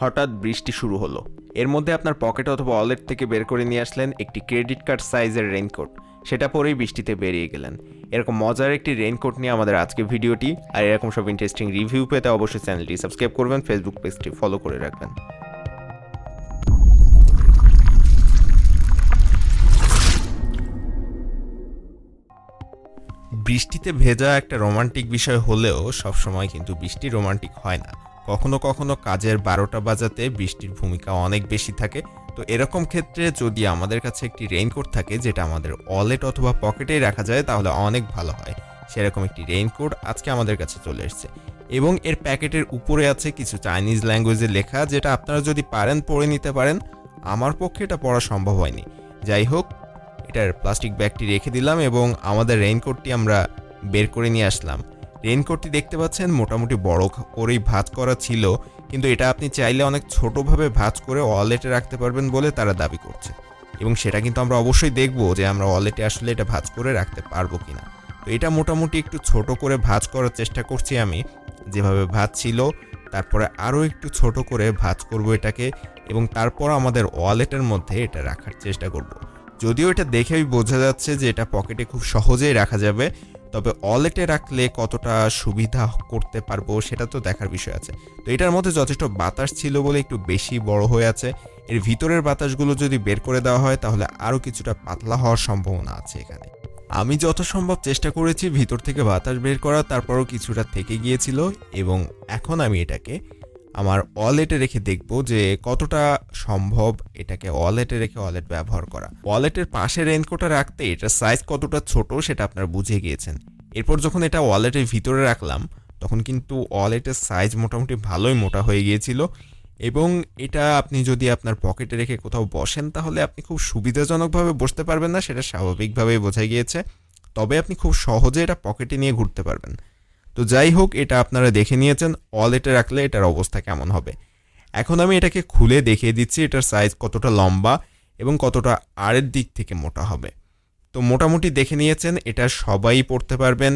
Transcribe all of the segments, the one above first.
হঠাৎ বৃষ্টি শুরু হলো। এর মধ্যে আপনার পকেট অথবা ওয়ালেট থেকে বের করে নিয়ে আসলেন একটি ক্রেডিট কার্ড সাইজের রেইনকোট। সেটা পরেই বৃষ্টিতে বেরিয়ে গেলেন। এরকম মজার একটি রেইনকোট নিয়ে আমাদের আজকের ভিডিওটি। আর এরকম সব ইন্টারেস্টিং রিভিউ পেতে অবশ্যই চ্যানেলটি সাবস্ক্রাইব করবেন, ফেসবুক পেজটি ফলো করে রাখবেন। বৃষ্টিতে ভেজা একটা রোমান্টিক বিষয় হলেও সবসময় কিন্তু বৃষ্টি রোমান্টিক হয় না। কখনো কখনো কাজের 12টা বাজাতে বৃষ্টির ভূমিকা অনেক বেশি থাকে। তো এরকম ক্ষেত্রে যদি আমাদের কাছে একটি রেইনকোট থাকে যেটা আমাদের ওয়ালেট অথবা পকেটেই রাখা যায় তাহলে অনেক ভালো হয়। সেরকম একটি রেইনকোট আজকে আমাদের কাছে চলে এসেছে এবং এর প্যাকেটের উপরে আছে কিছু চাইনিজ ল্যাঙ্গুয়েজে লেখা, যেটা আপনারা যদি পারেন পড়ে নিতে পারেন। আমার পক্ষে এটা পড়া সম্ভব হয়নি। যাই হোক, এটার প্লাস্টিক ব্যাগটি রেখে দিলাম এবং আমাদের রেইনকোটটি আমরা বের করে নিয়ে আসলাম। রেইনকোটটি দেখতে পাচ্ছেন মোটামুটি বড় করেই ভাঁজ করা ছিল, কিন্তু এটা আপনি চাইলে অনেক ছোটোভাবে ভাঁজ করে ওয়ালেটে রাখতে পারবেন বলে তারা দাবি করছে। এবং সেটা কিন্তু আমরা অবশ্যই দেখব যে আমরা ওয়ালেটে আসলে এটা ভাঁজ করে রাখতে পারবো কিনা। তো এটা মোটামুটি একটু ছোট করে ভাঁজ করার চেষ্টা করছি আমি, যেভাবে ভাঁজ ছিল তারপরে আরও একটু ছোট করে ভাঁজ করব এটাকে, এবং তারপর আমাদের ওয়ালেটের মধ্যে এটা রাখার চেষ্টা করব। যদিও এটা দেখেই বোঝা যাচ্ছে যে এটা পকেটে খুব সহজেই রাখা যাবে, তবে ওয়ালেটে রাখলে কতটা সুবিধা করতে পারবো সেটা তো দেখার বিষয় আছে। তো এটার মধ্যে যথেষ্ট বাতাস ছিল বলে একটু বেশি বড় হয়ে আছে। এর ভিতরের বাতাসগুলো যদি বের করে দেওয়া হয় তাহলে আরও কিছুটা পাতলা হওয়ার সম্ভাবনা আছে এখানে। আমি যত সম্ভব চেষ্টা করেছি ভিতর থেকে বাতাস বের করা, তারপরও কিছুটা থেকে গিয়েছিল এবং এখন আমি এটাকে আমার ওয়ালেটে রেখে দেখব যে কতটা সম্ভব এটাকে ওয়ালেটে রেখে ওয়ালেট ব্যবহার করা। ওয়ালেটের পাশে রেইনকোটটা রাখতে এটার সাইজ কতটা ছোট সেটা আপনারা বুঝে গিয়েছেন। এরপর যখন এটা ওয়ালেটের ভিতরে রাখলাম তখন কিন্তু ওয়ালেটের সাইজ মোটামুটি ভালোই মোটা হয়ে গিয়েছিল, এবং এটা আপনি যদি আপনার পকেটে রেখে কোথাও বসেন তাহলে আপনি খুব সুবিধাজনকভাবে বসতে পারবেন না, সেটা স্বাভাবিকভাবেই বোঝা গিয়েছে। তবে আপনি খুব সহজে এটা পকেটে নিয়ে ঘুরতে পারবেন। তো যাই হোক, এটা আপনারা দেখে নিয়েছেন ওয়ালেটে রাখলে এটার অবস্থা কেমন হবে। এখন আমি এটাকে খুলে দেখিয়ে দিচ্ছি এটার সাইজ কতটা লম্বা এবং কতটা আড়ের দিক থেকে মোটা হবে। তো মোটামুটি দেখে নিয়েছেন, এটা সবাই পড়তে পারবেন।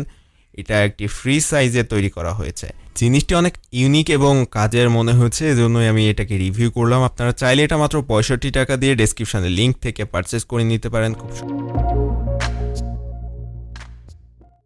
এটা একটি ফ্রি সাইজে তৈরি করা হয়েছে। জিনিসটি অনেক ইউনিক এবং কাজের মনে হয়েছে, এজন্যই আমি এটাকে রিভিউ করলাম। আপনারা চাইলে এটা মাত্র 65 টাকা দিয়ে ডেসক্রিপশনে লিঙ্ক থেকে পারচেস করে নিতে পারেন। খুব